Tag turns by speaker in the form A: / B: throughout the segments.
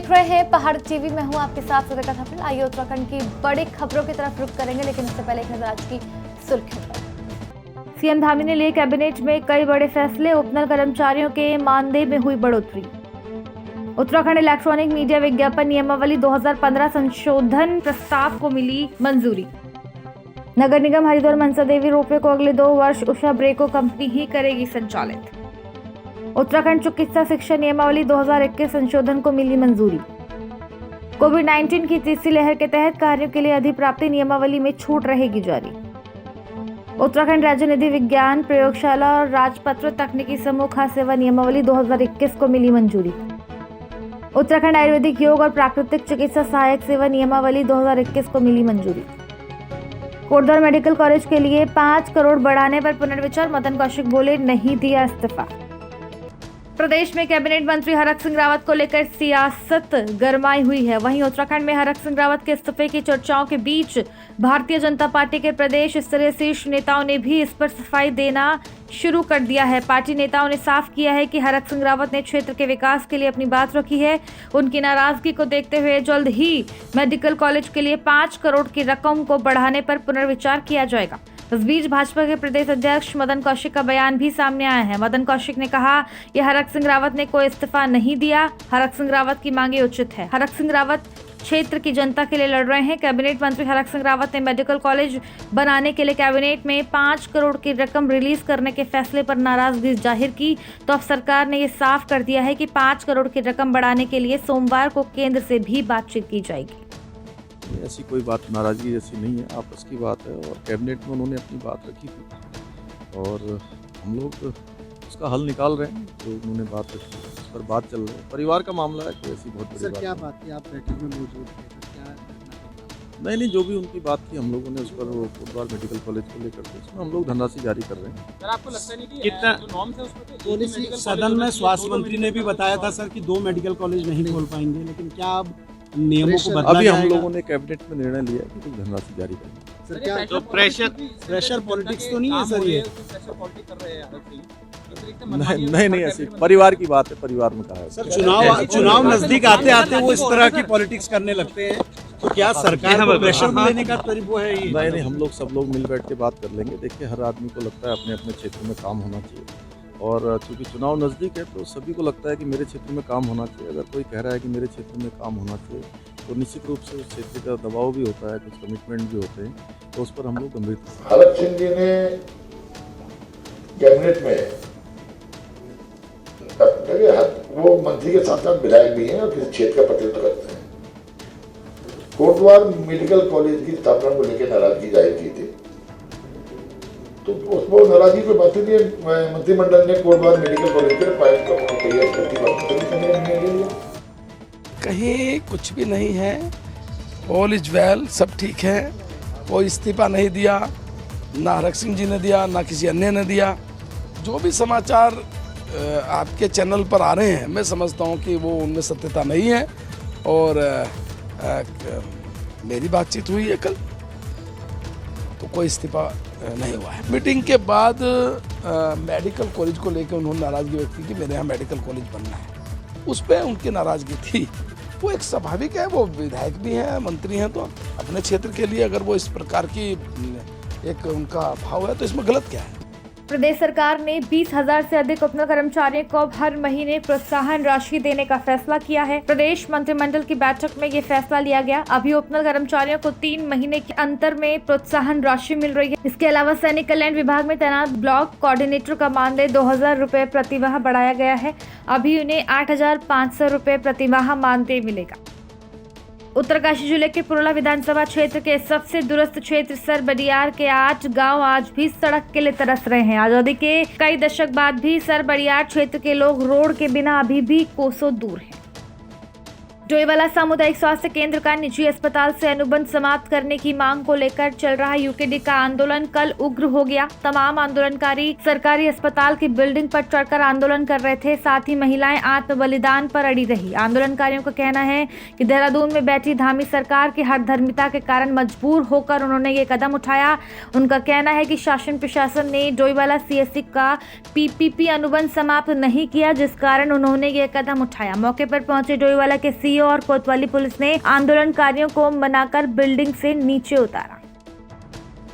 A: देख रहे हैं पहाड़ टीवी। मैं हूं आपके साथ सुरेखा थापल। आइए उत्तराखंड की बड़ी खबरों की तरफ रुख करेंगे, लेकिन उससे पहले एक नजर आज की सुर्खियों पर। सीएम धामी ने लिए कैबिनेट में कई बड़े फैसले। उपनल कर्मचारियों के मानदेय में हुई बढ़ोतरी। उत्तराखंड इलेक्ट्रॉनिक मीडिया विज्ञापन नियमावली 2015 संशोधन प्रस्ताव को मिली मंजूरी। नगर निगम हरिद्वार मनसा देवी रोपवे को अगले 2 वर्ष उषा ब्रेको कंपनी ही करेगी संचालित। उत्तराखंड चिकित्सा शिक्षा नियमावली 2021 संशोधन को मिली मंजूरी। कोविड-19 की तीसरी लहर के तहत कार्यों के लिए अधिप्राप्ति नियमावली में छूट रहेगी जारी। उत्तराखंड राज्य निधि विज्ञान प्रयोगशाला और राजपत्र तकनीकी समूह खास सेवा नियमावली 2021 को मिली मंजूरी। उत्तराखंड आयुर्वेदिक योग और प्राकृतिक चिकित्सा सहायक सेवा नियमावली 2021 को मिली मंजूरी। कोटद्वार मेडिकल कॉलेज के लिए 5 करोड़ बढ़ाने पर पुनर्विचार। मदन कौशिक बोले, नहीं दिया इस्तीफा। प्रदेश में कैबिनेट मंत्री हरक सिंह रावत को लेकर सियासत गरमाई हुई है। वहीं उत्तराखंड में हरक सिंह रावत के इस्तीफे की चर्चाओं के बीच भारतीय जनता पार्टी के प्रदेश स्तरीय शीर्ष नेताओं ने भी इस पर सफाई देना शुरू कर दिया है। पार्टी नेताओं ने साफ किया है कि हरक सिंह रावत ने क्षेत्र के विकास के लिए अपनी बात रखी है। उनकी नाराजगी को देखते हुए जल्द ही मेडिकल कॉलेज के लिए 5 करोड़ की रकम को बढ़ाने पर पुनर्विचार किया जाएगा। इस बीच भाजपा के प्रदेश अध्यक्ष मदन कौशिक का बयान भी सामने आया है। मदन कौशिक ने कहा कि हरक सिंह रावत ने कोई इस्तीफा नहीं दिया। हरक सिंह रावत की मांगे उचित है। हरक सिंह रावत क्षेत्र की जनता के लिए लड़ रहे हैं। कैबिनेट मंत्री हरक सिंह रावत ने मेडिकल कॉलेज बनाने के लिए कैबिनेट में 5 करोड़ की रकम रिलीज करने के फैसले पर नाराजगी जाहिर की, तो अब सरकार ने ये साफ कर दिया है कि 5 करोड़ की रकम बढ़ाने के लिए सोमवार को केंद्र से भी बातचीत की जाएगी।
B: ऐसी कोई बात नाराज़गी जैसी नहीं है, आपस की बात है और कैबिनेट में उन्होंने अपनी बात रखी थी और हम लोग उसका हल निकाल रहे हैं। जो उन्होंने बात रखी है उस पर बात चल रही है। परिवार का मामला है, कोई ऐसी बहुत बड़ी बात
C: क्या बात थी? आप बैठक में मौजूद थे तो क्या
B: नहीं, जो भी उनकी बात थी हम लोगों ने उस पर कोटद्वार मेडिकल कॉलेज को लेकर के उसमें हम लोग धनराशि जारी कर रहे हैं।
D: सर, आपको लगता नहीं कि कितना नॉर्म थे उसमें?
C: सदन में स्वास्थ्य मंत्री ने भी बताया था सर कि 2 मेडिकल कॉलेज नहीं खोल पाएंगे, लेकिन क्या अब नियमों को बदला
B: अभी हम
C: जाएगा?
B: लोगों ने कैबिनेट में निर्णय लिया है कि कुछ धनराशि जारी करेंगे।
C: सर क्या
D: तो
C: प्रेशर पॉलिटिक्स तो नहीं है सर? ये
D: प्रेशर पॉलिटिक्स कर रहे हैं
B: नहीं ऐसी परिवार की बात है, परिवार में कहा है।
C: सर चुनाव नजदीक आते आते वो इस तरह की पॉलिटिक्स करने लगते हैं, तो क्या सरकार को प्रेशर लेने का तरीका है ये?
B: नहीं, हम लोग सब लोग मिल बैठ के बात कर लेंगे। देखिए, हर आदमी को लगता है अपने अपने क्षेत्र में काम होना चाहिए और क्योंकि चुनाव नज़दीक है तो सभी को लगता है कि मेरे क्षेत्र में काम होना चाहिए। अगर कोई कह रहा है कि मेरे क्षेत्र में काम होना चाहिए तो निश्चित रूप से उस क्षेत्र का दबाव भी होता है, कुछ कमिटमेंट भी होते हैं, तो उस पर हम लोग गंभीरता से।
E: हरक सिंह जी ने कैबिनेट में वो मंत्री के साथ साथ विधायक भी हैं और किसी क्षेत्र का प्रतिनिधित्व करते हैं। कोटद्वार मेडिकल कॉलेज की स्थापना को लेकर नाराजगी जाहिर की थी, तो उसको नाराजगी को बात लिए मंत्रिमंडल ने कोटद्वार मेडिकल कॉलेज के 5 करोड़ तैयार करती है।
F: कहीं कुछ भी नहीं है, ऑल इज वेल, सब ठीक है। कोई इस्तीफा नहीं दिया, ना हरक सिंह जी ने दिया, ना किसी अन्य ने दिया। जो भी समाचार आपके चैनल पर आ रहे हैं, मैं समझता हूं कि वो उनमें सत्यता नहीं है। और मेरी बातचीत हुई है कल, तो कोई इस्तीफा नहीं हुआ है। मीटिंग के बाद मेडिकल कॉलेज को लेकर उन्होंने नाराजगी व्यक्त की कि मेरे यहाँ मेडिकल कॉलेज बनना है। उस पर उनकी नाराजगी थी, वो एक स्वाभाविक है। वो विधायक भी हैं, मंत्री हैं, तो अपने क्षेत्र के लिए अगर वो इस प्रकार की एक उनका भाव है तो इसमें गलत क्या है?
A: प्रदेश सरकार ने 20,000 से अधिक उपनल कर्मचारियों को हर महीने प्रोत्साहन राशि देने का फैसला किया है। प्रदेश मंत्रिमंडल की बैठक में ये फैसला लिया गया। अभी उपनल कर्मचारियों को 3 महीने के अंतर में प्रोत्साहन राशि मिल रही है। इसके अलावा सैनिक कल्याण विभाग में तैनात ब्लॉक कोऑर्डिनेटर का मानदेय 2,000 रुपए प्रतिमाह बढ़ाया गया है। अभी उन्हें 8,500 रुपए प्रतिमाह मानदेय मिलेगा। उत्तरकाशी जिले के पुरोला विधानसभा क्षेत्र के सबसे दूरस्थ क्षेत्र सर बडियार के 8 गांव आज भी सड़क के लिए तरस रहे हैं। आजादी के कई दशक बाद भी सर बडियार क्षेत्र के लोग रोड के बिना अभी भी कोसों दूर हैं। डोईवाला सामुदायिक स्वास्थ्य केंद्र का निजी अस्पताल से अनुबंध समाप्त करने की मांग को लेकर चल रहा यूकेडी का आंदोलन कल उग्र हो गया। तमाम आंदोलनकारी सरकारी अस्पताल की बिल्डिंग पर चढ़कर आंदोलन कर रहे थे। साथ ही महिलाएं आत्म बलिदान पर अड़ी रही। आंदोलनकारियों का कहना है कि देहरादून में बैठी धामी सरकार की हठधर्मिता के कारण मजबूर होकर उन्होंने ये कदम उठाया। उनका कहना है कि शासन प्रशासन ने डोईवाला सीएससी का पीपीपी अनुबंध समाप्त नहीं किया, जिस कारण उन्होंने ये कदम उठाया। मौके पर पहुंचे डोईवाला के सीईओ और कोतवाली पुलिस ने आंदोलनकारियों को मनाकर बिल्डिंग से नीचे उतारा।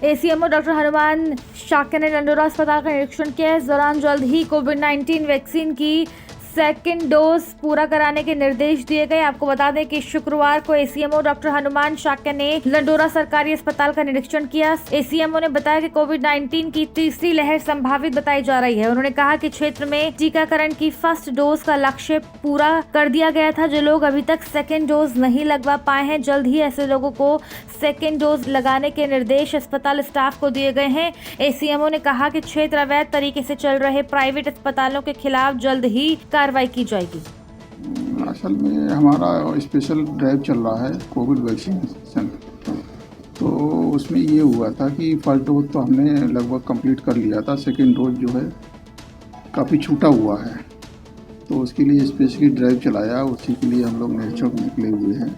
A: एसीएमओ डॉक्टर हनुमान शाक्य ने लंडोरा अस्पताल का निरीक्षण किया। इस दौरान जल्द ही कोविड-19 वैक्सीन की सेकेंड डोज पूरा कराने के निर्देश दिए गए। आपको बता दें कि शुक्रवार को एसीएमओ डॉक्टर हनुमान शाक्य ने लंडोरा सरकारी अस्पताल का निरीक्षण किया। एसीएमओ ने बताया कि कोविड-19 की तीसरी लहर संभावित बताई जा रही है। उन्होंने कहा कि क्षेत्र में टीकाकरण की फर्स्ट डोज का लक्ष्य पूरा कर दिया गया था। जो लोग अभी तक सेकेंड डोज नहीं लगवा पाए हैं, जल्द ही ऐसे लोगों को सेकेंड डोज लगाने के निर्देश अस्पताल स्टाफ को दिए गए हैं। एसीएमओ ने कहा कि क्षेत्र अवैध तरीके से चल रहे प्राइवेट अस्पतालों के खिलाफ जल्द ही कार्रवाई की जाएगी।
G: असल में हमारा स्पेशल ड्राइव चल रहा है कोविड वैक्सीनेशन, तो उसमें ये हुआ था कि फर्स्ट डोज तो हमने लगभग कंप्लीट कर लिया था, सेकेंड डोज जो है काफ़ी छूटा हुआ है, तो उसके लिए स्पेशली ड्राइव चलाया। उसी के लिए हम लोग निरीक्षण निकले हुए हैं,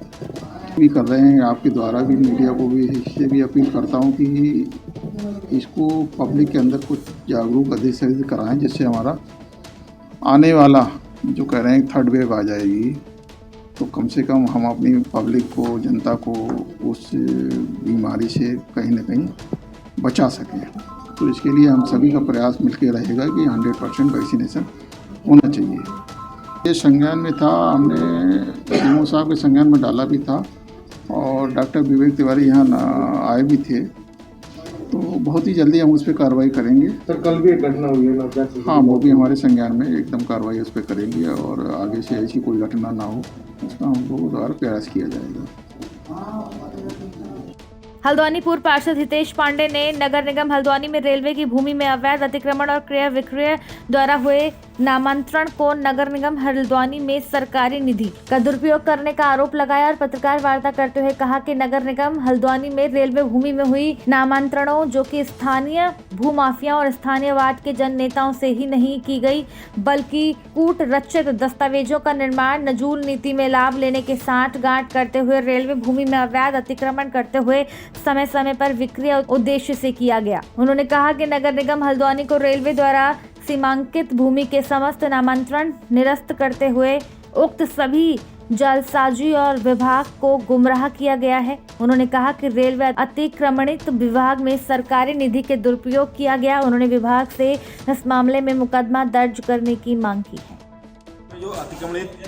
G: भी कर रहे हैं। आपके द्वारा भी मीडिया को भी इससे भी अपील करता हूँ कि इसको पब्लिक के अंदर कुछ जागरूक अधिक से अधिक कराएँ, जिससे हमारा आने वाला जो कह रहे हैं थर्ड वेव आ जाएगी, तो कम से कम हम अपनी पब्लिक को, जनता को उस बीमारी से कहीं ना कहीं बचा सकें। तो इसके लिए हम सभी का प्रयास मिलकर रहेगा कि 100% वैक्सीनेशन होना चाहिए। ये संज्ञान में था, हमने सीएमओ साहब के संज्ञान में डाला भी था और डॉक्टर विवेक तिवारी यहाँ आए भी थे, तो बहुत ही जल्दी हम उस पर कार्रवाई करेंगे।
H: सर कल भी एक घटना हुई है ना?
G: हाँ, वो भी हमारे संज्ञान में एकदम कार्रवाई उस पर करेंगे और आगे से ऐसी कोई घटना ना हो, उसका हम लोगों द्वारा प्रयास किया जाएगा।
A: हल्द्वानी पूर्व पार्षद हितेश पांडे ने नगर निगम हल्द्वानी में रेलवे की भूमि में अवैध अतिक्रमण और क्रय विक्रय द्वारा हुए नामांतरण को नगर निगम हल्द्वानी में सरकारी निधि का दुरुपयोग करने का आरोप लगाया और पत्रकार वार्ता करते हुए कहा कि नगर निगम हल्द्वानी में रेलवे भूमि में हुई नामांतरणों जो कि स्थानीय भूमाफिया और स्थानीयवाद के जन नेताओं से ही नहीं की गई, बल्कि कूट रचित दस्तावेजों का निर्माण नजूल नीति में लाभ लेने के सांठगांठ करते हुए रेलवे भूमि में अवैध अतिक्रमण करते हुए समय समय पर विक्रय उद्देश्य से किया गया। उन्होंने कहा कि नगर निगम हल्द्वानी को रेलवे द्वारा सीमांकित भूमि के समस्त नामांतरण निरस्त करते हुए उक्त सभी जालसाजी और विभाग को गुमराह किया गया है। उन्होंने कहा कि रेलवे अतिक्रमणित विभाग में सरकारी निधि के दुरुपयोग किया गया। उन्होंने विभाग से इस मामले में मुकदमा दर्ज करने की मांग की है।
D: जो अतिक्रमणित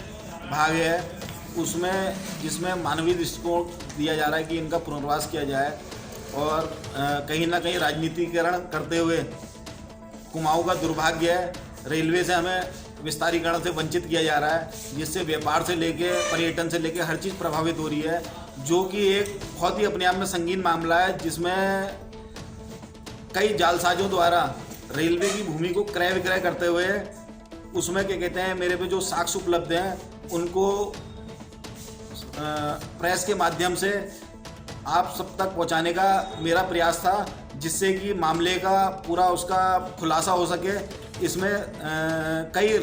D: भाग है उसमें जिसमें मानवीय दृष्टिकोण दिया जा रहा है कि इनका पुनर्वास किया जाए और कहीं ना कहीं राजनीतिकरण करते हुए कुमाऊं का दुर्भाग्य है, रेलवे से हमें विस्तारीकरण से वंचित किया जा रहा है, जिससे व्यापार से लेके पर्यटन से लेके हर चीज़ प्रभावित हो रही है, जो कि एक बहुत ही अपने आप में संगीन मामला है, जिसमें कई जालसाजों द्वारा रेलवे की भूमि को क्रय विक्रय करते हुए उसमें क्या कहते हैं, मेरे पे जो साक्ष्य उपलब्ध हैं उनको प्रेस के माध्यम से आप सब तक पहुंचाने का मेरा प्रयास था, जिससे कि मामले का पूरा उसका खुलासा हो सके। इसमें कई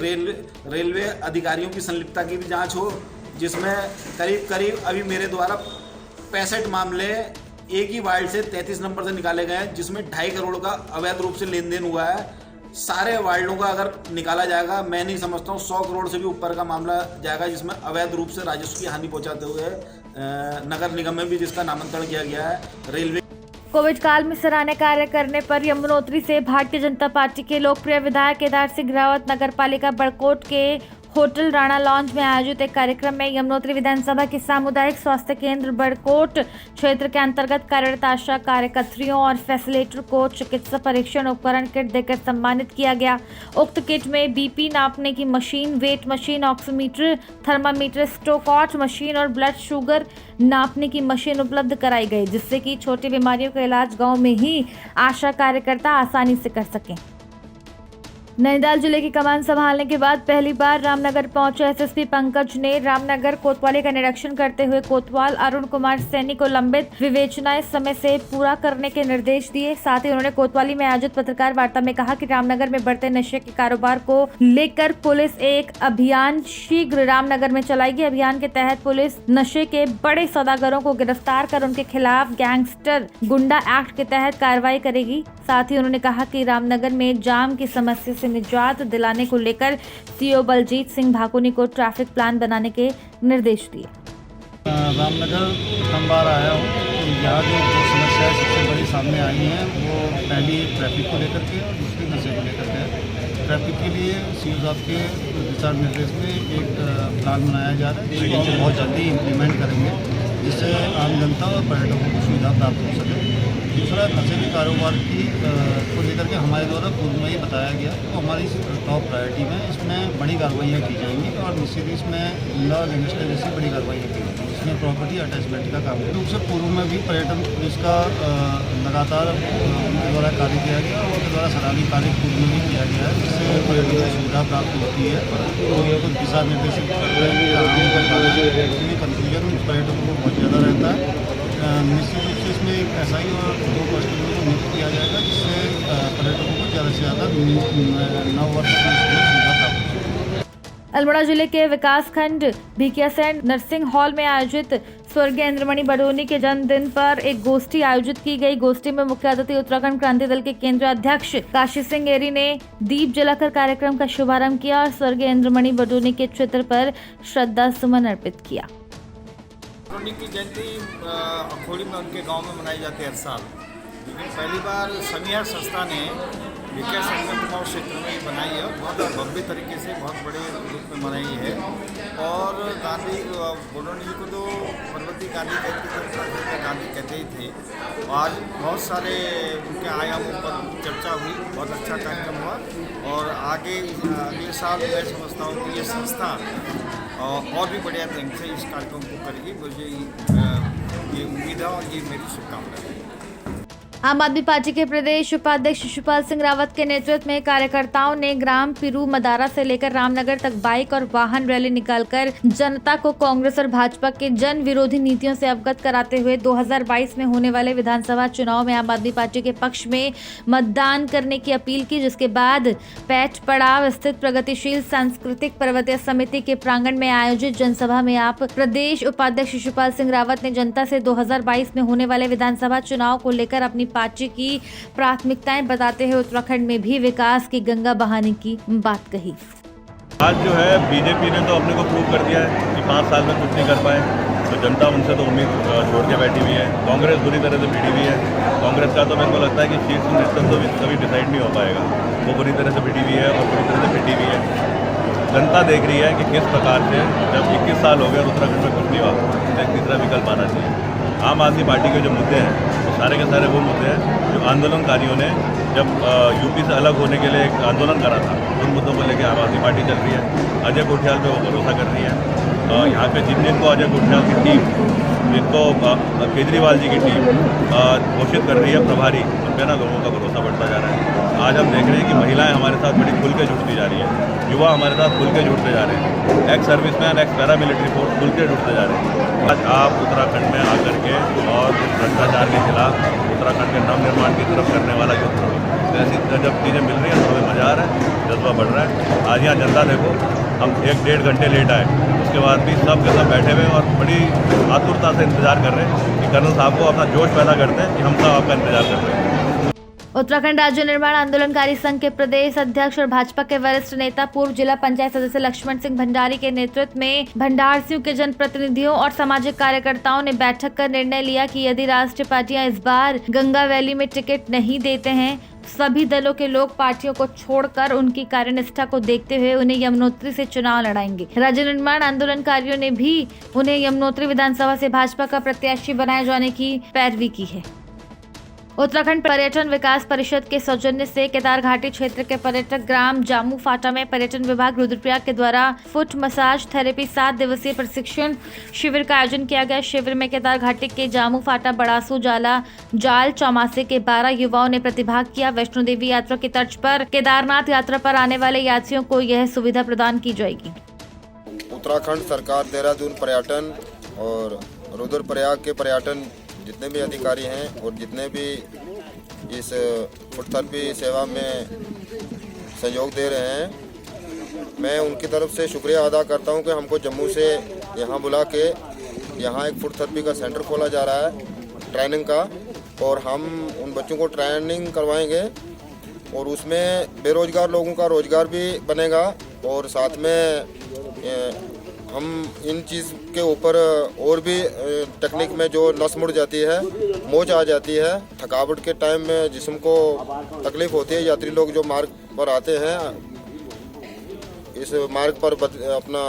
D: रेलवे अधिकारियों की संलिप्तता की भी जांच हो, जिसमें करीब करीब अभी मेरे द्वारा 65 मामले एक ही वार्ड से 33 नंबर से निकाले गए हैं, जिसमें 2.5 करोड़ का अवैध रूप से लेन देन हुआ है। सारे वार्डों का अगर निकाला जाएगा, मैं नहीं समझता हूँ 100 करोड़ से भी ऊपर का मामला जाएगा, जिसमें अवैध रूप से राजस्व की हानि पहुंचाते हुए नगर निगम में भी जिसका नामांतरण किया गया है। रेलवे
A: कोविड काल में सराहनीय कार्य करने पर यमुनोत्री से भारतीय जनता पार्टी के लोकप्रिय विधायक केदार सिंह रावत नगर पालिका बड़कोट के होटल राणा लॉन्ज में आयोजित एक कार्यक्रम में यमुनोत्री विधानसभा के सामुदायिक स्वास्थ्य केंद्र बड़कोट क्षेत्र के अंतर्गत कार्यरत आशा कार्यकर्त्रियों और फैसिलिटेटर को चिकित्सा परीक्षण उपकरण किट देकर सम्मानित किया गया। उक्त किट में बीपी नापने की machine, weight machine, oximeter, thermometer, स्टोकॉट मशीन और ब्लड शुगर नापने की मशीन उपलब्ध कराई गई, जिससे कि छोटी बीमारियों का इलाज गाँव में ही आशा कार्यकर्ता आसानी से कर सकें। नैनीताल जिले की कमान संभालने के बाद पहली बार रामनगर पहुंचे एसएसपी पंकज ने रामनगर कोतवाली का निरीक्षण करते हुए कोतवाल अरुण कुमार सैनी को लंबित विवेचनाएं समय से पूरा करने के निर्देश दिए। साथ ही उन्होंने कोतवाली में आयोजित पत्रकार वार्ता में कहा कि रामनगर में बढ़ते नशे के कारोबार को लेकर पुलिस एक अभियान शीघ्र रामनगर में चलाएगी। अभियान के तहत पुलिस नशे के बड़े सौदागरों को गिरफ्तार कर उनके खिलाफ गैंगस्टर गुंडा एक्ट के तहत कार्रवाई करेगी। साथ ही उन्होंने कहा कि रामनगर में जाम की समस्या से निजात दिलाने को लेकर सीओ बलजीत सिंह भाकुनी को ट्रैफिक प्लान बनाने के निर्देश दिए।
C: रामनगर प्रथम बार आया हूँ, तो यहाँ जो दो समस्याएं सबसे बड़ी सामने आई हैं वो पहली ट्रैफिक को लेकर के और दूसरी नशे को लेकर के। ट्रैफिक के लिए सीओ साहब के दिशा निर्देश में एक प्लान बनाया जा रहा है जिसको हम बहुत जल्दी इम्प्लीमेंट करेंगे, जिससे आम जनता और पर्यटकों को सुविधा प्राप्त हो सके। दूसरा, नशे के कारोबार की को लेकर के हमारे द्वारा पूर्व में ही बताया गया, तो हमारी टॉप प्रायोरिटी में इसमें बड़ी कार्रवाइयाँ की जाएंगी और निश्चित ही इसमें लॉ गैंगस्टर जैसी बड़ी कार्रवाइयाँ की जाएंगी। इसमें प्रॉपर्टी अटैचमेंट का काम है। रूप से पूर्व में भी पर्यटन पुलिस का लगातार उनके द्वारा कार्य किया गया और उनके द्वारा सराहनीय कार्य पूर्व में भी किया गया है, जिससे पर्यटन को सुविधा प्राप्त होती है। तो ये कुछ दिशा निर्देशित कंफ्यूजन पर्यटकों को बहुत ज़्यादा रहता है। निश्चित रूप से इसमें एक SI और 2 कांस्टेबल को नियुक्त किया जाएगा, जिससे पर्यटकों को ज़्यादा से ज़्यादा 9 वर्ष की सुविधा प्राप्त हो।
A: अल्मोड़ा जिले के विकासखंड भिकियासैंण नर्सिंग हॉल में आयोजित स्वर्गीय इंद्रमणि बडोनी के जन्मदिन पर एक गोष्ठी आयोजित की गई। गोष्ठी में मुख्य अतिथि उत्तराखंड क्रांति दल के केंद्रीय अध्यक्ष काशी सिंह एरी ने दीप जलाकर कार्यक्रम का शुभारंभ किया और स्वर्गीय इंद्रमणि बडोनी के चित्र पर श्रद्धा सुमन अर्पित किया।
I: बडोनी की जयंती अखोड़ी में उनके गांव में मनाई जाती है हर साल, लेकिन पहली बार समियार संस्था ने भिकियासैंण में कुमाऊं क्षेत्र में बनाई है। बहुत भव्य तरीके से बहुत बड़े रूप में मनाई है। और गांधी बडोनी जी को तो पर्वती गांधी गांधी कहते ही थे। आज बहुत सारे उनके आयामों पर चर्चा हुई, बहुत अच्छा कार्यक्रम हुआ और अगले साल मैं समझता हूँ कि ये संस्था और भी बढ़िया ढंग से इस कार्यक्रम को करेगी। मुझे ये उम्मीद है और ये मेरी शुभकामना है।
A: आम आदमी पार्टी के प्रदेश उपाध्यक्ष शिवपाल सिंह रावत के नेतृत्व में कार्यकर्ताओं ने ग्राम पिरू मदारा से लेकर रामनगर तक बाइक और वाहन रैली निकालकर जनता को कांग्रेस और भाजपा के जन विरोधी नीतियों से अवगत कराते हुए 2022 में होने वाले विधानसभा चुनाव में आम आदमी पार्टी के पक्ष में मतदान करने की अपील की, जिसके बाद पैठ पड़ाव स्थित प्रगतिशील सांस्कृतिक पर्वतीय समिति के प्रांगण में आयोजित जनसभा में आप प्रदेश उपाध्यक्ष शिवपाल सिंह रावत ने जनता से 2022 में होने वाले विधानसभा चुनाव को लेकर अपनी पार्टी की प्राथमिकताएं बताते हुए उत्तराखंड में भी विकास की गंगा बहाने की बात कही।
J: आज जो है बीजेपी ने तो अपने को प्रूव कर दिया है कि 5 साल में कुछ नहीं कर पाए, तो जनता उनसे तो उम्मीद छोड़ के बैठी हुई है। कांग्रेस बुरी तरह से भिड़ी हुई है। कांग्रेस का तो मेरे को लगता है कि शीर्ष नेतृत्व तो कभी डिसाइड नहीं हो पाएगा। वो बुरी तरह से भिड़ी हुई है और बुरी तरह से भिड़ी हुई है। जनता देख रही है कि किस प्रकार से जब 21 साल हो गए उत्तराखंड में कुछ नहीं हुआ, तो तीसरा विकल्प आना चाहिए। आम आदमी पार्टी के जो मुद्दे हैं वो सारे के सारे वो मुद्दे हैं जो आंदोलनकारियों ने जब यूपी से अलग होने के लिए एक आंदोलन करा था, उन मुद्दों को लेकर आम आदमी पार्टी चल रही है। अजय कोठियाल पे वो भरोसा कर रही है। यहाँ पे जिनको अजय कोठियाल की टीम, जिनको केजरीवाल जी की टीम घोषित कर रही है प्रभारी, उन पर ना लोगों का भरोसा बढ़ता जा रहा है। आज हम देख रहे हैं कि महिलाएं हमारे साथ बड़ी खुल के जुड़ती जा रही है, युवा हमारे साथ खुल के जुड़ते जा रहे हैं, ex serviceman, x paramilitary force खुल के जुड़ते जा रहे हैं। आज आप उत्तराखंड में आकर के और भ्रष्टाचार के खिलाफ उत्तराखंड के नवनिर्माण की तरफ करने वाला युद्ध, ऐसी जब चीज़ें मिल रही हैं तो हमें मजा आ रहा है, जज्बा बढ़ रहा है। आज यहाँ जनता देखो, हम 1-1.5 घंटे लेट आए, उसके बाद भी सब के सब बैठे हुए और बड़ी आतुरता से इंतजार कर रहे हैं कि कर्नल साहब को अपना जोश पैदा करते हैं कि हम सब आपका इंतजार कर रहे हैं।
A: उत्तराखंड राज्य निर्माण आंदोलनकारी संघ के प्रदेश अध्यक्ष और भाजपा के वरिष्ठ नेता पूर्व जिला पंचायत सदस्य लक्ष्मण सिंह भंडारी के नेतृत्व में भंडारसियों के जनप्रतिनिधियों और सामाजिक कार्यकर्ताओं ने बैठक कर निर्णय लिया कि यदि राष्ट्रीय पार्टियां इस बार गंगा वैली में टिकट नहीं देते हैं, सभी दलों के लोग पार्टियों को छोड़कर उनकी कार्यनिष्ठा को देखते हुए उन्हें यमुनोत्री से चुनाव लड़ाएंगे। राज्य निर्माण आंदोलनकारियों ने भी उन्हें यमुनोत्री विधानसभा से भाजपा का प्रत्याशी बनाए जाने की पैरवी की है। उत्तराखंड पर्यटन विकास परिषद के सौजन्य से केदार घाटी क्षेत्र के पर्यटक ग्राम जामू फाटा में पर्यटन विभाग रुद्रप्रयाग के द्वारा फुट मसाज थेरेपी 7 दिवसीय प्रशिक्षण शिविर का आयोजन किया गया। शिविर में केदार घाटी के जामू फाटा, बड़ासू, जाल चौमासे के 12 युवाओं ने प्रतिभाग किया। वैष्णो देवी यात्रा की तर्ज पर केदारनाथ यात्रा पर आने वाले यात्रियों को यह सुविधा प्रदान की जाएगी।
K: उत्तराखंड सरकार देहरादून पर्यटन और रुद्रप्रयाग के पर्यटन जितने भी अधिकारी हैं और जितने भी इस फुट थेरेपी सेवा में सहयोग दे रहे हैं, मैं उनकी तरफ से शुक्रिया अदा करता हूं कि हमको जम्मू से यहां बुला के यहां एक फुट थेरेपी का सेंटर खोला जा रहा है ट्रेनिंग का, और हम उन बच्चों को ट्रेनिंग करवाएंगे और उसमें बेरोजगार लोगों का रोजगार भी बनेगा और साथ में हम इन चीज़ के ऊपर और भी टेक्निक में जो नस मुड़ जाती है, मोच आ जाती है, थकावट के टाइम में जिस्म को तकलीफ होती है, यात्री लोग जो मार्ग पर आते हैं इस मार्ग पर अपना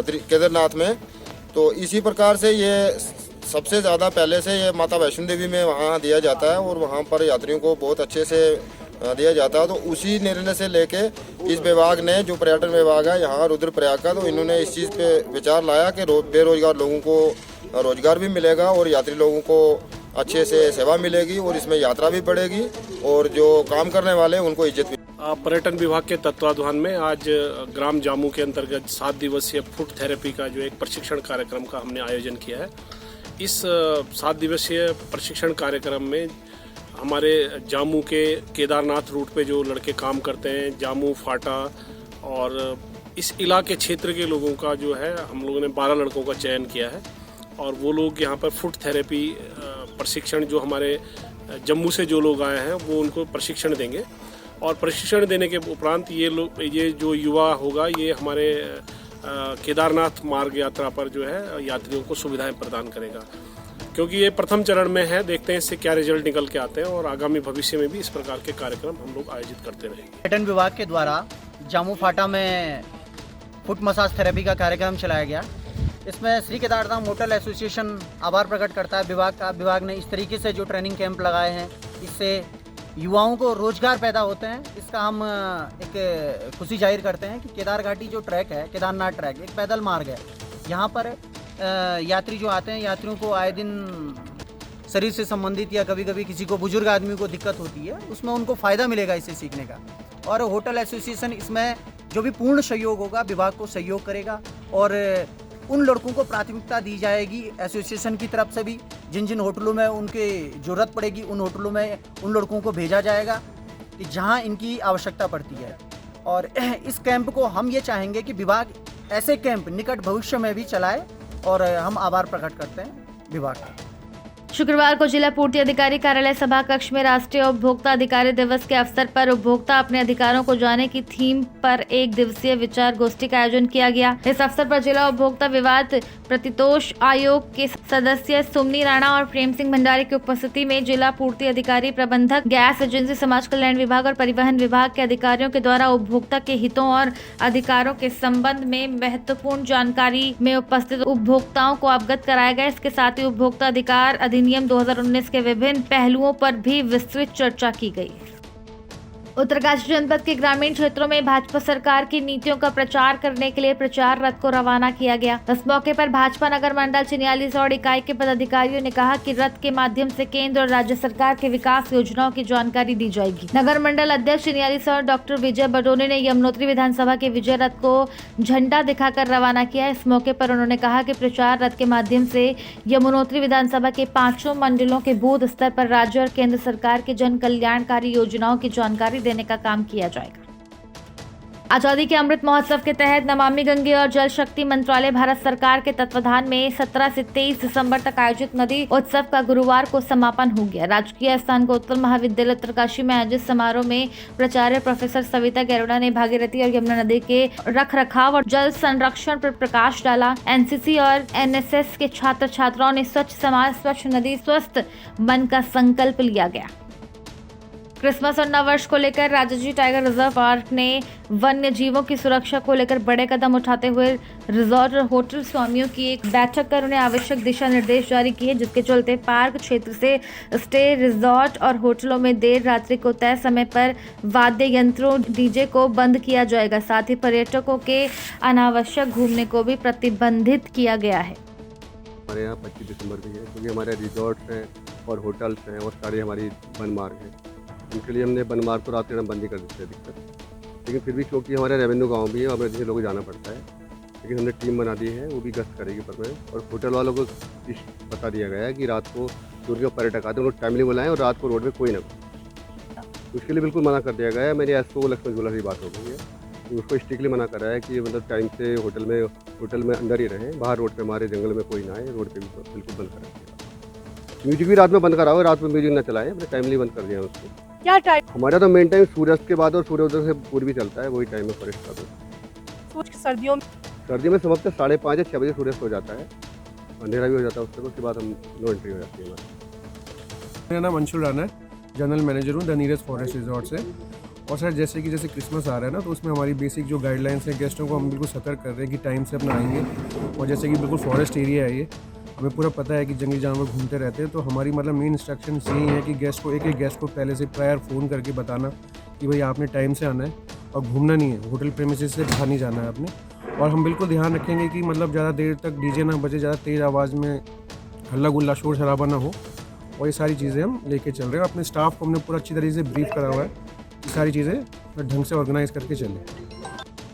K: केदारनाथ में, तो इसी प्रकार से ये सबसे ज़्यादा पहले से ये माता वैष्णो देवी में वहाँ दिया जाता है और वहाँ पर यात्रियों को बहुत अच्छे से दिया जाता है। तो उसी निर्णय से लेके इस विभाग ने, जो पर्यटन विभाग है यहाँ रुद्रप्रयाग का, तो इन्होंने इस चीज़ पे विचार लाया कि बेरोजगार लोगों को रोजगार भी मिलेगा और यात्री लोगों को अच्छे से सेवा मिलेगी और इसमें यात्रा भी बढ़ेगी और जो काम करने वाले हैं उनको इज्जत भी।
L: पर्यटन विभाग के तत्वाधान में आज ग्राम जामू के अंतर्गत 7 दिवसीय फुट थेरेपी का जो एक प्रशिक्षण कार्यक्रम का हमने आयोजन किया है। इस 7 दिवसीय प्रशिक्षण कार्यक्रम में हमारे जामू के केदारनाथ रूट पे जो लड़के काम करते हैं, जामू, फाटा और इस इलाके क्षेत्र के लोगों का जो है हम लोगों ने 12 लड़कों का चयन किया है और वो लोग यहाँ पर फुट थेरेपी प्रशिक्षण, जो हमारे जम्मू से जो लोग आए हैं वो उनको प्रशिक्षण देंगे और प्रशिक्षण देने के उपरांत ये जो युवा होगा ये हमारे केदारनाथ मार्ग यात्रा पर जो है यात्रियों को सुविधाएं प्रदान करेगा। क्योंकि ये प्रथम चरण में है, देखते हैं इससे क्या रिजल्ट निकल के आते हैं और आगामी भविष्य में भी इस प्रकार के कार्यक्रम हम लोग आयोजित करते रहेंगे।
M: पर्यटन विभाग के द्वारा जामू फाटा में फुट मसाज थेरेपी का कार्यक्रम चलाया गया। इसमें श्री केदारनाथ मोटल एसोसिएशन आभार प्रकट करता है विभाग का। विभाग ने इस तरीके से जो ट्रेनिंग कैंप लगाए हैं इससे युवाओं को रोजगार पैदा होते हैं, इसका हम एक खुशी जाहिर करते हैं कि केदार घाटी जो ट्रैक है, केदारनाथ ट्रैक एक पैदल मार्ग है। यहाँ पर यात्री जो आते हैं, यात्रियों को आए दिन शरीर से संबंधित या कभी कभी किसी को बुजुर्ग आदमी को दिक्कत होती है, उसमें उनको फ़ायदा मिलेगा इससे सीखने का। और होटल एसोसिएशन इसमें जो भी पूर्ण सहयोग होगा विभाग को सहयोग करेगा और उन लड़कों को प्राथमिकता दी जाएगी एसोसिएशन की तरफ से भी। जिन जिन होटलों में उनके ज़रूरत पड़ेगी उन होटलों में उन लड़कों को भेजा जाएगा कि जहां इनकी आवश्यकता पड़ती है। और इस कैंप को हम ये चाहेंगे कि विभाग ऐसे कैंप निकट भविष्य में भी चलाए और हम आभार प्रकट करते हैं विभाग का।
A: शुक्रवार को जिला पूर्ति अधिकारी कार्यालय सभा कक्ष में राष्ट्रीय उपभोक्ता अधिकार दिवस के अवसर पर उपभोक्ता अपने अधिकारों को जाने की थीम पर 1 दिवसीय विचार गोष्ठी का आयोजन किया गया। इस अवसर पर जिला उपभोक्ता विवाद प्रतितोष आयोग के सदस्य सुमनी राणा और प्रेम सिंह भंडारी की उपस्थिति में जिला पूर्ति अधिकारी, प्रबंधक, गैस एजेंसी, समाज कल्याण विभाग और परिवहन विभाग के अधिकारियों के द्वारा उपभोक्ता के हितों और अधिकारों के संबंध में महत्वपूर्ण जानकारी में उपस्थित उपभोक्ताओं को अवगत कराया गया। इसके साथ ही उपभोक्ता अधिकार अधिनियम 2019 के विभिन्न पहलुओं पर भी विस्तृत चर्चा की गई। उत्तरकाशी जनपद के ग्रामीण क्षेत्रों में भाजपा सरकार की नीतियों का प्रचार करने के लिए प्रचार रथ को रवाना किया गया। इस मौके पर भाजपा नगर मंडल चिन्यालीसौड़ इकाई के पदाधिकारियों ने कहा कि रथ के माध्यम से केंद्र और राज्य सरकार के विकास योजनाओं की जानकारी दी जाएगी। नगर मंडल अध्यक्ष चिन्यालीसौड़ डॉक्टर विजय बडोनी ने यमुनोत्री विधानसभा के विजय रथ को झंडा दिखाकर रवाना किया। इस मौके पर उन्होंने कहा कि प्रचार रथ के माध्यम से यमुनोत्री विधानसभा के 5 मंडलों के बूथ स्तर पर राज्य और केंद्र सरकार के जन कल्याणकारी योजनाओं की जानकारी देने का काम किया जाएगा। आजादी के अमृत महोत्सव के तहत नमामि गंगे और जल शक्ति मंत्रालय भारत सरकार के तत्वाधान में 17 से 23 दिसंबर तक आयोजित नदी उत्सव का गुरुवार को समापन हो गया। राजकीय स्नातकोत्तर महाविद्यालय उत्तरकाशी में आयोजित समारोह में प्राचार्य प्रोफेसर सविता गरुड़ा ने भागीरथी और यमुना नदी के रखरखाव और जल संरक्षण पर प्रकाश डाला। एनसीसी और एनएसएस के छात्र छात्राओं ने स्वच्छ समाज, स्वच्छ नदी, स्वस्थ मन का संकल्प लिया गया। क्रिसमस और नववर्ष को लेकर राजाजी टाइगर रिजर्व पार्क ने वन्य जीवों की सुरक्षा को लेकर बड़े कदम उठाते हुए रिजॉर्ट और होटल स्वामियों की एक बैठक कर उन्हें आवश्यक दिशा निर्देश जारी किए, जिसके चलते पार्क क्षेत्र से स्टे रिजॉर्ट और होटलों में देर रात्रि को तय समय पर वाद्य यंत्रों डीजे को बंद किया जाएगा। साथ ही पर्यटकों के अनावश्यक घूमने को भी प्रतिबंधित किया गया है।
N: हमारे यहाँ 25 दिसंबर भी है, क्योंकि हमारे रिजॉर्ट्स हैं और होटल्स हैं और सारे हमारी वन मार्ग हैं, उनके लिए हमने वन मार्ग को रात के टाइम बंदी कर देते हैं दिक्कत। लेकिन फिर भी क्योंकि हमारे रेवेन्यू गाँव भी है और हमें लोग जाना पड़ता है, लेकिन हमने टीम बना दी है, वो भी गश्त करेगी पर में। और होटल वालों को बता दिया गया है कि रात को जो उनके पर्यटक आते हैं उनको टाइमली बुलाएं और रात को रोड में कोई ना हो, उसके लिए बिल्कुल मना कर दिया गया है। मेरी एसपी लक्ष्मण झूला से बात हो गई है, तो उसको स्ट्रिक्टली मना करा है कि मतलब टाइम से होटल में अंदर ही रहें, बाहर रोड पे हमारे जंगल में कोई ना आए, रोड पे भी बिल्कुल बंद करा दिया। म्यूजिक भी रात में बंद करा हुआ, रात में म्यूजिक ना चलाएं, हमने टाइमली बंद कर दिया उसको।
O: क्या टाइम?
N: हमारा तो मेन टाइम सूर्यास्त के बाद और सूर्योदय से पूर्व भी चलता है, वही टाइम है फॉरेस्ट का। तो
O: सर्दियों में
N: समाप्त 5:30 या 6 बजे सूर्यास्त हो जाता है, अंधेरा भी हो जाता है उस तक, उसके बाद हम नो एंट्री हो जाती है हमारी।
P: मेरा नाम अंशुल राणा है, जनरल मैनेजर हूँ द नीरेस्ट फॉरेस्ट रिजॉर्ट से। और सर जैसे क्रिसमस आ रहा है ना, तो उसमें हमारी बेसिक जो गाइडलाइंस है, गेस्टों को हम बिल्कुल सतर्क कर रहे हैं कि टाइम से अपना आएंगे। और जैसे कि बिल्कुल फॉरेस्ट एरिया है ये, हमें पूरा पता है कि जंगली जानवर घूमते रहते हैं, तो हमारी मतलब मेन इंस्ट्रक्शन यही है कि एक गेस्ट को पहले से प्रायर फ़ोन करके बताना कि भाई आपने टाइम से आना है और घूमना नहीं है, होटल प्रेमिसेस से बाहर नहीं जाना है आपने। और हम बिल्कुल ध्यान रखेंगे कि मतलब ज़्यादा देर तक डीजे ना बजे, ज़्यादा तेज़ आवाज़ में हल्ला गुल्ला शोर शराबा ना हो, और ये सारी चीज़ें हम लेके चल रहे हैं। अपने स्टाफ को हमने पूरा अच्छी तरीके से ब्रीफ करा हुआ है, ये सारी चीज़ें ढंग से ऑर्गेनाइज करके चलें।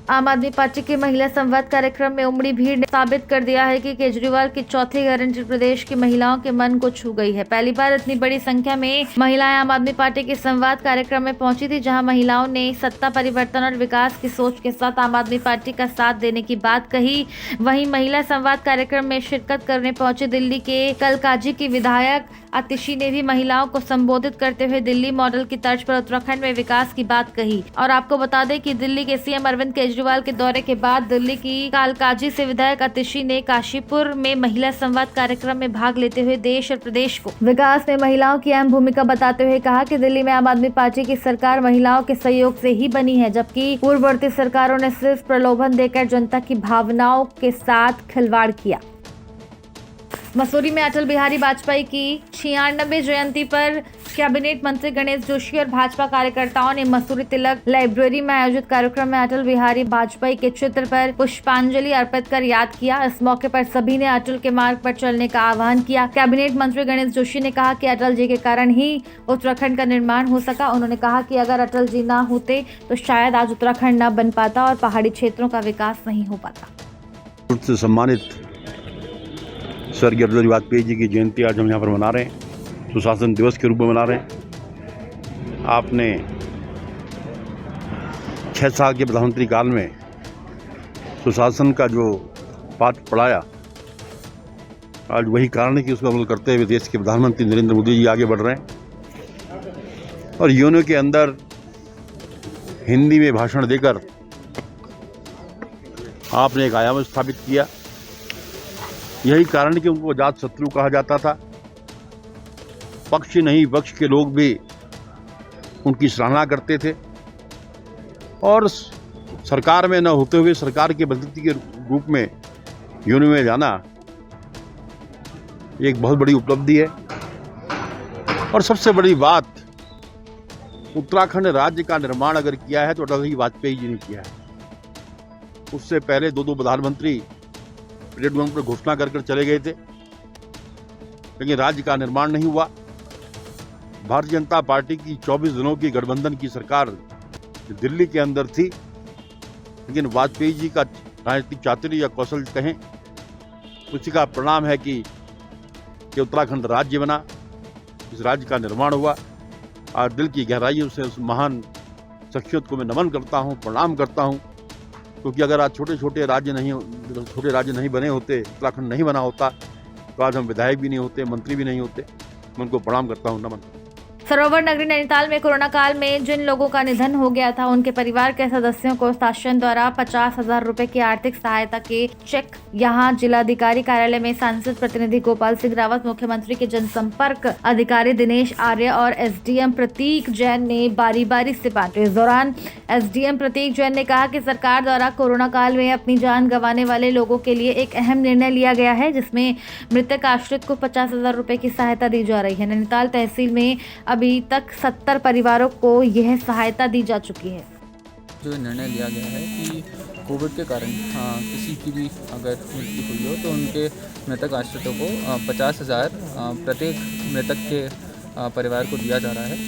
A: आम आदमी पार्टी के महिला संवाद कार्यक्रम में उमड़ी भीड़ ने साबित कर दिया है कि केजरीवाल की चौथी गारंटी प्रदेश की महिलाओं के मन को छू गई है। पहली बार इतनी बड़ी संख्या में महिलाएं आम आदमी पार्टी के संवाद कार्यक्रम में पहुंची थी, जहां महिलाओं ने सत्ता परिवर्तन और विकास की सोच के साथ आम आदमी पार्टी का साथ देने की बात कही। वहीं महिला संवाद कार्यक्रम में शिरकत करने पहुंचे दिल्ली के कलकाजी की विधायक आतिशी ने भी महिलाओं को संबोधित करते हुए दिल्ली मॉडल की तर्ज पर उत्तराखंड में विकास की बात कही। और आपको बता दें कि दिल्ली के सीएम अरविंद केजरीवाल के दौरे के बाद दिल्ली की कालकाजी से विधायक आतिशी ने काशीपुर में महिला संवाद कार्यक्रम में भाग लेते हुए देश और प्रदेश को विकास में महिलाओं की अहम भूमिका बताते हुए कहा कि दिल्ली में आम आदमी पार्टी की सरकार महिलाओं के सहयोग से ही बनी है, जबकि पूर्ववर्ती सरकारों ने सिर्फ प्रलोभन देकर जनता की भावनाओं के साथ खिलवाड़ किया। मसूरी में अटल बिहारी वाजपेयी की 96वीं जयंती पर कैबिनेट मंत्री गणेश जोशी और भाजपा कार्यकर्ताओं ने मसूरी तिलक लाइब्रेरी में आयोजित कार्यक्रम में अटल बिहारी वाजपेयी के चित्र पर पुष्पांजलि अर्पित कर याद किया। इस मौके पर सभी ने अटल के मार्ग पर चलने का आह्वान किया। कैबिनेट मंत्री गणेश जोशी ने कहा कि अटल जी के कारण ही उत्तराखंड का निर्माण हो सका। उन्होंने कहा कि अगर अटल जी न होते तो शायद आज उत्तराखंड न बन पाता और पहाड़ी क्षेत्रों का विकास नहीं हो पाता।
Q: सम्मानित स्वर्गीय अटल बिहारी वाजपेयी जी की जयंती आज हम यहाँ पर मना रहे हैं, सुशासन दिवस के रूप में मना रहे हैं। आपने 6 साल के प्रधानमंत्री काल में सुशासन का जो पाठ पढ़ाया, आज वही कारण है कि उसको अमल करते हुए देश के प्रधानमंत्री नरेंद्र मोदी जी आगे बढ़ रहे हैं। और यूएनओ के अंदर हिंदी में भाषण देकर आपने एक आयाम स्थापित किया। यही कारण है कि उनको अजात शत्रु कहा जाता था। पक्ष नहीं विपक्ष के लोग भी उनकी सराहना करते थे, और सरकार में न होते हुए सरकार के प्रतिनिधि के रूप में यूएनओ में जाना एक बहुत बड़ी उपलब्धि है। और सबसे बड़ी बात, उत्तराखंड राज्य का निर्माण अगर किया है तो अटल बिहारी वाजपेयी जी ने किया है। उससे पहले 2 प्रधानमंत्री पीरियड 1 पर घोषणा कर चले गए थे, लेकिन राज्य का निर्माण नहीं हुआ। भारतीय जनता पार्टी की 24 दिनों की गठबंधन की सरकार दिल्ली के अंदर थी, लेकिन वाजपेयी जी का राजनीतिक चातुर्य या कौशल कहें, उसी का परिणाम है कि उत्तराखंड राज्य बना, इस राज्य का निर्माण हुआ। और दिल की गहराइयों से उस महान शख्सियत को मैं नमन करता हूँ, प्रणाम करता हूँ, क्योंकि अगर आज छोटे राज्य नहीं बने होते, उत्तराखंड नहीं बना होता, तो आज हम विधायक भी नहीं होते, मंत्री भी नहीं होते। मैं उनको प्रणाम करता हूँ, नमन।
A: सरोवर नगरी नैनीताल में कोरोना काल में जिन लोगों का निधन हो गया था, उनके परिवार के सदस्यों को शासन द्वारा 50,000 रुपए की आर्थिक सहायता के चेक यहां जिलाधिकारी कार्यालय में सांसद प्रतिनिधि गोपाल सिंह रावत, मुख्यमंत्री के जनसंपर्क अधिकारी दिनेश आर्य और एसडीएम प्रतीक जैन ने बारी बारी से बांटे। इस दौरान एसडीएम प्रतीक जैन ने कहा कि सरकार द्वारा कोरोना काल में अपनी जान गंवाने वाले लोगों के लिए एक अहम निर्णय लिया गया है, जिसमें मृतक आश्रित को 50,000 रुपए की सहायता दी जा रही है। नैनीताल तहसील में अभी तक 70 परिवारों को यह सहायता दी जा चुकी है।
R: जो निर्णय लिया गया है कि कोविड के कारण किसी की भी अगर मृत्यु हुई हो तो उनके मृतक आश्रितों को 50,000 प्रत्येक मृतक के परिवार को दिया जा रहा है।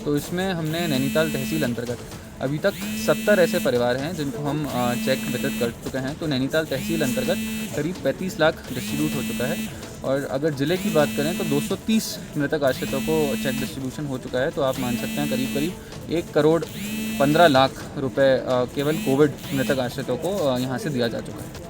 R: तो इसमें हमने नैनीताल तहसील अंतर्गत अभी तक 70 ऐसे परिवार हैं जिनको हम चेक वितरित कर चुके हैं। तो नैनीताल तहसील अंतर्गत करीब 35 लाख डिस्ट्रीब्यूट हो चुका है, और अगर ज़िले की बात करें तो 230 मृतक आश्रितों को चेक डिस्ट्रीब्यूशन हो चुका है। तो आप मान सकते हैं करीब 1 करोड़ 15 लाख रुपए केवल कोविड मृतक आश्रितों को यहाँ से दिया जा चुका है।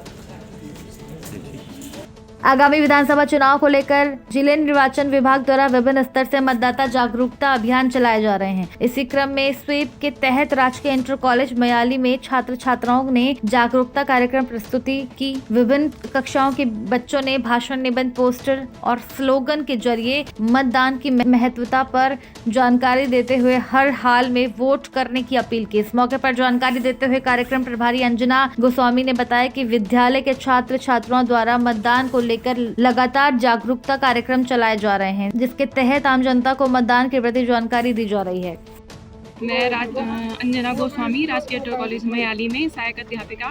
A: आगामी विधानसभा चुनाव को लेकर जिले निर्वाचन विभाग द्वारा विभिन्न स्तर से मतदाता जागरूकता अभियान चलाए जा रहे हैं। इसी क्रम में स्वीप के तहत राजकीय इंटर कॉलेज मयाली में छात्र छात्राओं ने जागरूकता कार्यक्रम प्रस्तुति की। विभिन्न कक्षाओं के बच्चों ने भाषण, निबंध, पोस्टर और स्लोगन के जरिए मतदान की महत्वता पर जानकारी देते हुए हर हाल में वोट करने की अपील की। इस मौके पर जानकारी देते हुए कार्यक्रम प्रभारी अंजना गोस्वामी ने बताया कि विद्यालय के छात्र छात्राओं द्वारा मतदान को लेकर लगातार जागरूकता कार्यक्रम चलाए जा रहे हैं, जिसके तहत आम जनता को मतदान के प्रति जानकारी दी जा रही है।
O: मैं अंजना गोस्वामी राजकीय इंटर कॉलेज मयाली में सहायक अध्यापिका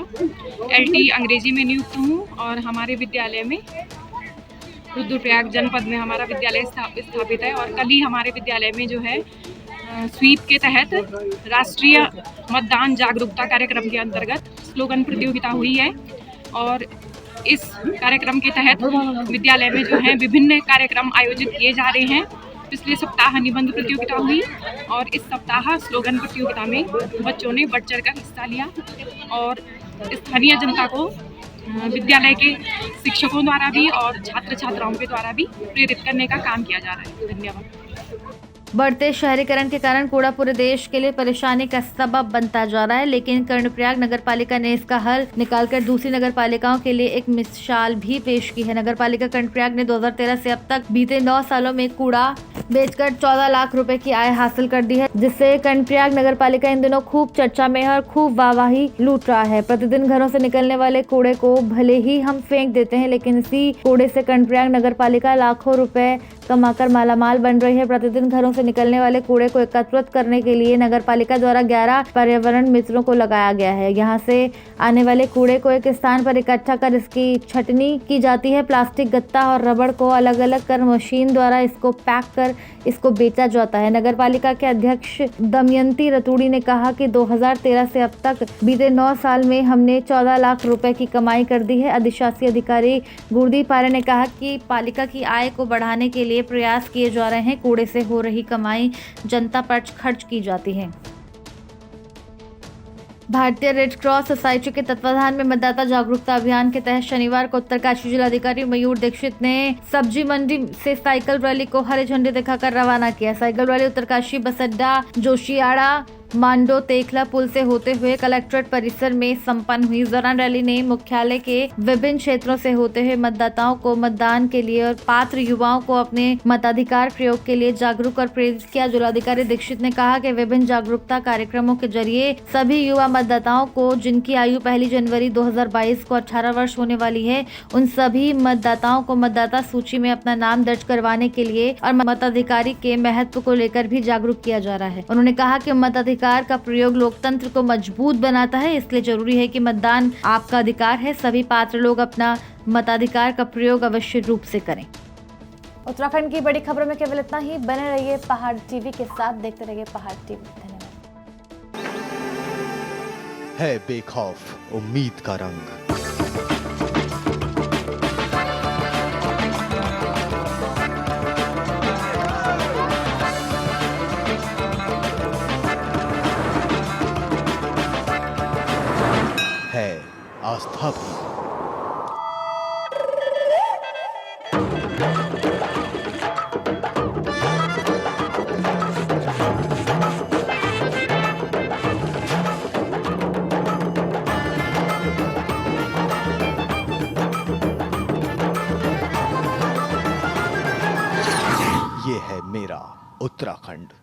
O: LT अंग्रेजी में नियुक्त हूँ और हमारे विद्यालय में रुद्रप्रयाग जनपद में हमारा विद्यालय स्थापित है। और कल ही हमारे विद्यालय में जो है स्वीप के तहत राष्ट्रीय मतदान जागरूकता कार्यक्रम के अंतर्गत स्लोगन प्रतियोगिता हुई है। और इस कार्यक्रम के तहत विद्यालय में जो है विभिन्न कार्यक्रम आयोजित किए जा रहे हैं। पिछले सप्ताह निबंध प्रतियोगिता हुई और इस सप्ताह स्लोगन प्रतियोगिता में बच्चों ने बढ़ चढ़कर हिस्सा लिया और स्थानीय जनता को विद्यालय के शिक्षकों द्वारा भी और छात्र छात्राओं के द्वारा भी प्रेरित करने का काम किया जा रहा है। धन्यवाद।
A: बढ़ते शहरीकरण के कारण कूड़ा पूरे देश के लिए परेशानी का सबब बनता जा रहा है, लेकिन कर्णप्रयाग नगरपालिका ने इसका हल निकालकर दूसरी नगरपालिकाओं के लिए एक मिसाल भी पेश की है। नगरपालिका कर्णप्रयाग ने 2013 से अब तक बीते 9 सालों में कूड़ा बेचकर 14 लाख रुपए की आय हासिल कर दी है, जिससे कर्णप्रयाग नगरपालिका इन दिनों खूब चर्चा में है और खूब वाहवाही लूट रहा है। प्रतिदिन घरों से निकलने वाले कूड़े को भले ही हम फेंक देते हैं, लेकिन इसी कूड़े से कर्णप्रयाग नगरपालिका लाखों रुपए कमाकर मालामाल बन रही है। प्रतिदिन घरों से निकलने वाले कूड़े को एकत्रित करने के लिए नगरपालिका द्वारा 11 पर्यावरण मित्रों को लगाया गया है। यहाँ से आने वाले कूड़े को एक स्थान पर इकट्ठा कर इसकी छटनी की जाती है। प्लास्टिक, गत्ता और रबड़ को अलग अलग कर मशीन द्वारा इसको पैक कर इसको बेचा जाता है। नगरपालिका के अध्यक्ष दमयंती रतूड़ी ने कहा कि 2013 से अब तक बीते 9 साल में हमने 14 लाख रुपए की कमाई कर दी है। अधिशासी अधिकारी गुरदीप आर्य ने कहा कि पालिका की आय को बढ़ाने के लिए प्रयास किए जा रहे हैं। कूड़े से हो रही कमाई जनता पर खर्च की जाती है। भारतीय रेड क्रॉस सोसाइटी के तत्वाधान में मतदाता जागरूकता अभियान के तहत शनिवार को उत्तरकाशी जिलाधिकारी मयूर दीक्षित ने सब्जी मंडी से साइकिल रैली को हरी झंडी दिखाकर रवाना किया। साइकिल रैली उत्तरकाशी बस अड्डा, जोशियाड़ा, मांडो, तेखला पुल से होते हुए कलेक्ट्रेट परिसर में संपन्न हुई। इस दौरान रैली ने मुख्यालय के विभिन्न क्षेत्रों से होते हुए मतदाताओं को मतदान के लिए और पात्र युवाओं को अपने मताधिकार प्रयोग के लिए जागरूक और प्रेरित किया। जिलाधिकारी दीक्षित ने कहा कि विभिन्न जागरूकता कार्यक्रमों के जरिए सभी युवा मतदाताओं को, जिनकी आयु 1 जनवरी 2022 को 18 वर्ष होने वाली है, उन सभी मतदाताओं को मतदाता सूची में अपना नाम दर्ज करवाने के लिए और मताधिकारी के महत्व को लेकर भी जागरूक किया जा रहा है। उन्होंने कहा कि मताधिकार का प्रयोग लोकतंत्र को मजबूत बनाता है, इसलिए जरूरी है कि मतदान आपका अधिकार है। सभी पात्र लोग अपना मताधिकार का प्रयोग अवश्य रूप से करें। उत्तराखंड की बड़ी खबरों में केवल इतना ही। बने रहिए पहाड़ टीवी के साथ, देखते रहिए पहाड़ टीवी। धन्यवाद।
S: है बेखौफ उम्मीद का रंग। है आस्था भी। ये है मेरा उत्तराखंड।